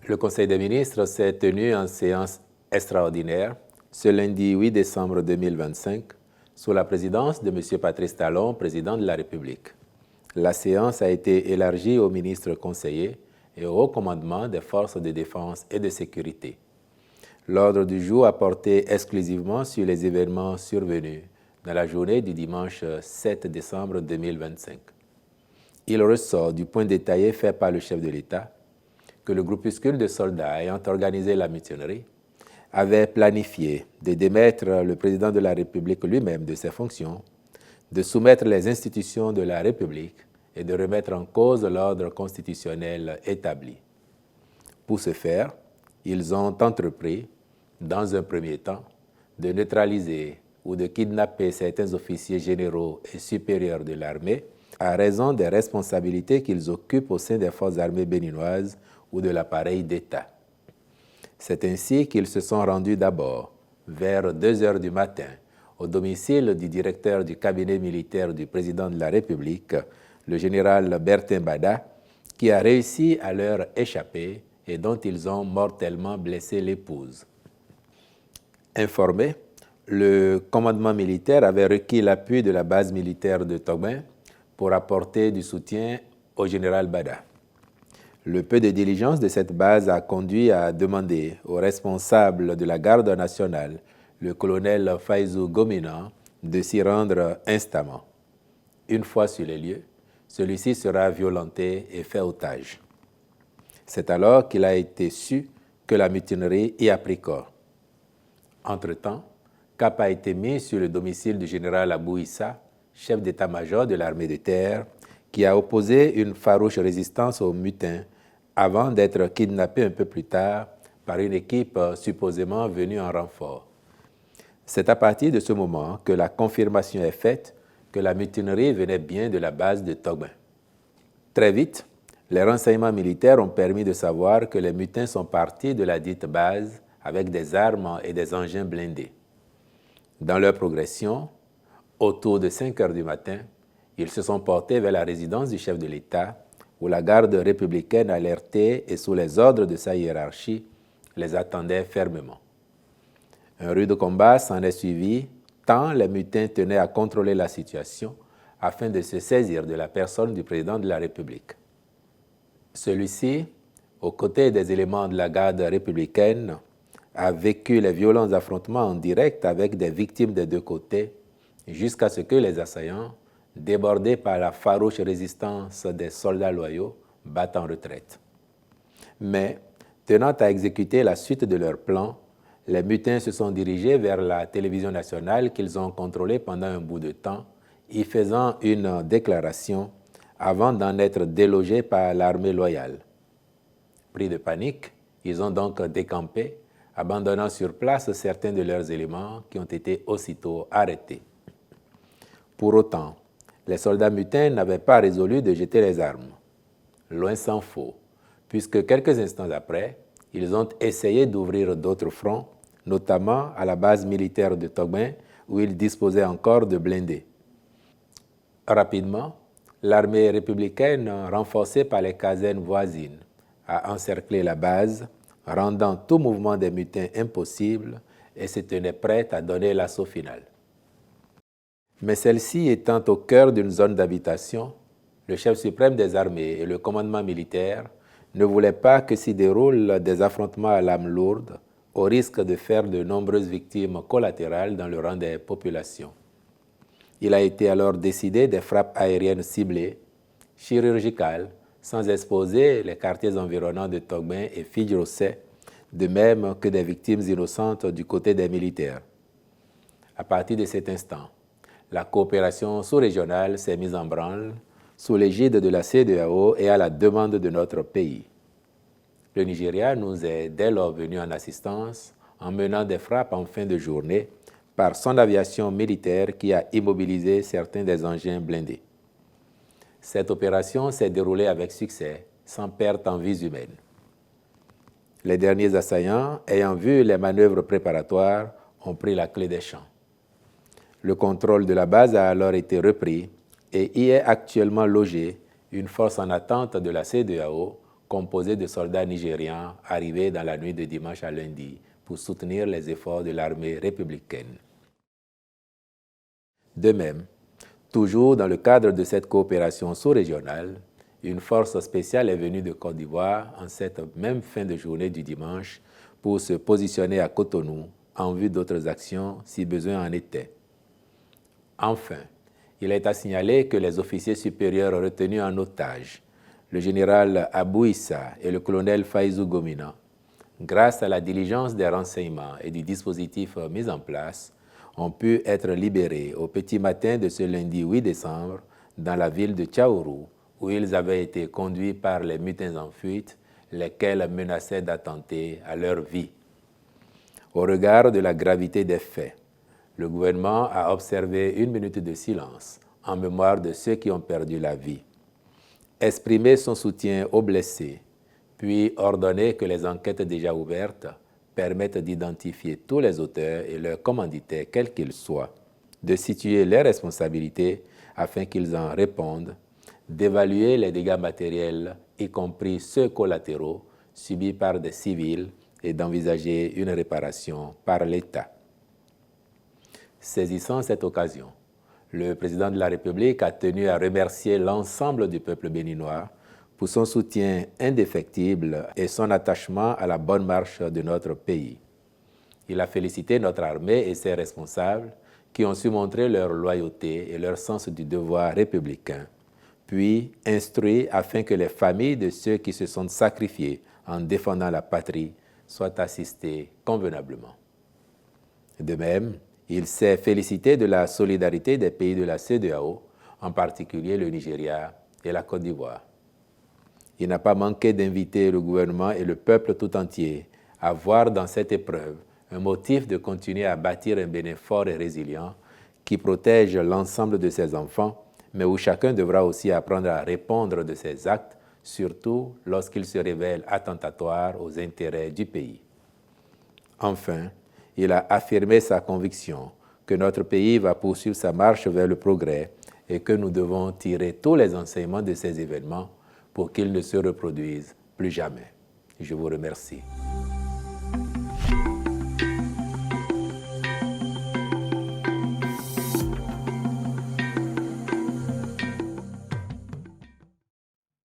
Le Conseil des ministres s'est tenu en séance extraordinaire ce lundi 8 décembre 2025 sous la présidence de M. Patrice Talon, président de la République. La séance a été élargie aux ministres conseillers et au haut commandement des forces de défense et de sécurité. L'ordre du jour a porté exclusivement sur les événements survenus dans la journée du dimanche 7 décembre 2025. Il ressort du point détaillé fait par le chef de l'État que le groupuscule de soldats ayant organisé la mutinerie avait planifié de démettre le président de la République lui-même de ses fonctions, de soumettre les institutions de la République et de remettre en cause l'ordre constitutionnel établi. Pour ce faire, ils ont entrepris, dans un premier temps, de neutraliser ou de kidnapper certains officiers généraux et supérieurs de l'armée à raison des responsabilités qu'ils occupent au sein des forces armées béninoises ou de l'appareil d'État. C'est ainsi qu'ils se sont rendus d'abord, vers 2 heures du matin, au domicile du directeur du cabinet militaire du président de la République, le général Bertin Bada, qui a réussi à leur échapper et dont ils ont mortellement blessé l'épouse. Informé, le commandement militaire avait requis l'appui de la base militaire de Togben pour apporter du soutien au général Bada. Le peu de diligence de cette base a conduit à demander au responsable de la garde nationale, le colonel Faizou Gomina, de s'y rendre instamment. Une fois sur les lieux, celui-ci sera violenté et fait otage. C'est alors qu'il a été su que la mutinerie y a pris corps. Entre-temps, cap a été mis sur le domicile du général Abou Issa, chef d'état-major de l'armée de terre, qui a opposé une farouche résistance aux mutins avant d'être kidnappé un peu plus tard par une équipe supposément venue en renfort. C'est à partir de ce moment que la confirmation est faite que la mutinerie venait bien de la base de Togben. Très vite, les renseignements militaires ont permis de savoir que les mutins sont partis de la dite base avec des armes et des engins blindés. Dans leur progression, autour de 5 heures du matin, ils se sont portés vers la résidence du chef de l'État, où la garde républicaine alertée et sous les ordres de sa hiérarchie les attendait fermement. Un rude combat s'en est suivi, tant les mutins tenaient à contrôler la situation afin de se saisir de la personne du président de la République. Celui-ci, aux côtés des éléments de la garde républicaine, a vécu les violents affrontements en direct avec des victimes des deux côtés, jusqu'à ce que les assaillants, débordés par la farouche résistance des soldats loyaux, battent en retraite. Mais, tenant à exécuter la suite de leur plan, les mutins se sont dirigés vers la télévision nationale qu'ils ont contrôlée pendant un bout de temps, y faisant une déclaration avant d'en être délogés par l'armée loyale. Pris de panique, ils ont donc décampé, abandonnant sur place certains de leurs éléments qui ont été aussitôt arrêtés. Pour autant, les soldats mutins n'avaient pas résolu de jeter les armes. Loin s'en faut, puisque quelques instants après, ils ont essayé d'ouvrir d'autres fronts, notamment à la base militaire de Togben, où ils disposaient encore de blindés. Rapidement, l'armée républicaine, renforcée par les casernes voisines, a encerclé la base, rendant tout mouvement des mutins impossible et se tenait prête à donner l'assaut final. Mais celle-ci étant au cœur d'une zone d'habitation, le chef suprême des armées et le commandement militaire ne voulaient pas que s'y déroulent des affrontements à l'âme lourde, au risque de faire de nombreuses victimes collatérales dans le rang des populations. Il a été alors décidé des frappes aériennes ciblées, chirurgicales, sans exposer les quartiers environnants de Togben et Fidjrosset, de même que des victimes innocentes du côté des militaires. À partir de cet instant, la coopération sous-régionale s'est mise en branle sous l'égide de la CEDEAO et à la demande de notre pays. Le Nigeria nous est dès lors venu en assistance en menant des frappes en fin de journée par son aviation militaire qui a immobilisé certains des engins blindés. Cette opération s'est déroulée avec succès, sans perte en vies humaines. Les derniers assaillants, ayant vu les manœuvres préparatoires, ont pris la clé des champs. Le contrôle de la base a alors été repris et y est actuellement logée une force en attente de la CEDEAO composé de soldats nigérians arrivés dans la nuit de dimanche à lundi pour soutenir les efforts de l'armée républicaine. De même, toujours dans le cadre de cette coopération sous-régionale, une force spéciale est venue de Côte d'Ivoire en cette même fin de journée du dimanche pour se positionner à Cotonou en vue d'autres actions si besoin en était. Enfin, il est à signaler que les officiers supérieurs retenus en otage, le général Abou Issa et le colonel Faïzou Gomina, grâce à la diligence des renseignements et du dispositif mis en place, ont pu être libérés au petit matin de ce lundi 8 décembre dans la ville de Tchaourou, où ils avaient été conduits par les mutins en fuite, lesquels menaçaient d'attenter à leur vie. Au regard de la gravité des faits, le gouvernement a observé une minute de silence en mémoire de ceux qui ont perdu la vie, exprimé son soutien aux blessés, puis ordonné que les enquêtes déjà ouvertes permettent d'identifier tous les auteurs et leurs commanditaires, quels qu'ils soient, de situer les responsabilités afin qu'ils en répondent, d'évaluer les dégâts matériels, y compris ceux collatéraux, subis par des civils et d'envisager une réparation par l'État. Saisissant cette occasion, le président de la République a tenu à remercier l'ensemble du peuple béninois pour son soutien indéfectible et son attachement à la bonne marche de notre pays. Il a félicité notre armée et ses responsables qui ont su montrer leur loyauté et leur sens du devoir républicain, puis instruit afin que les familles de ceux qui se sont sacrifiés en défendant la patrie soient assistées convenablement. De même, il s'est félicité de la solidarité des pays de la CEDEAO, en particulier le Nigeria et la Côte d'Ivoire. Il n'a pas manqué d'inviter le gouvernement et le peuple tout entier à voir dans cette épreuve un motif de continuer à bâtir un Bénin fort et résilient qui protège l'ensemble de ses enfants, mais où chacun devra aussi apprendre à répondre de ses actes, surtout lorsqu'ils se révèlent attentatoires aux intérêts du pays. Enfin, il a affirmé sa conviction que notre pays va poursuivre sa marche vers le progrès et que nous devons tirer tous les enseignements de ces événements pour qu'ils ne se reproduisent plus jamais. Je vous remercie.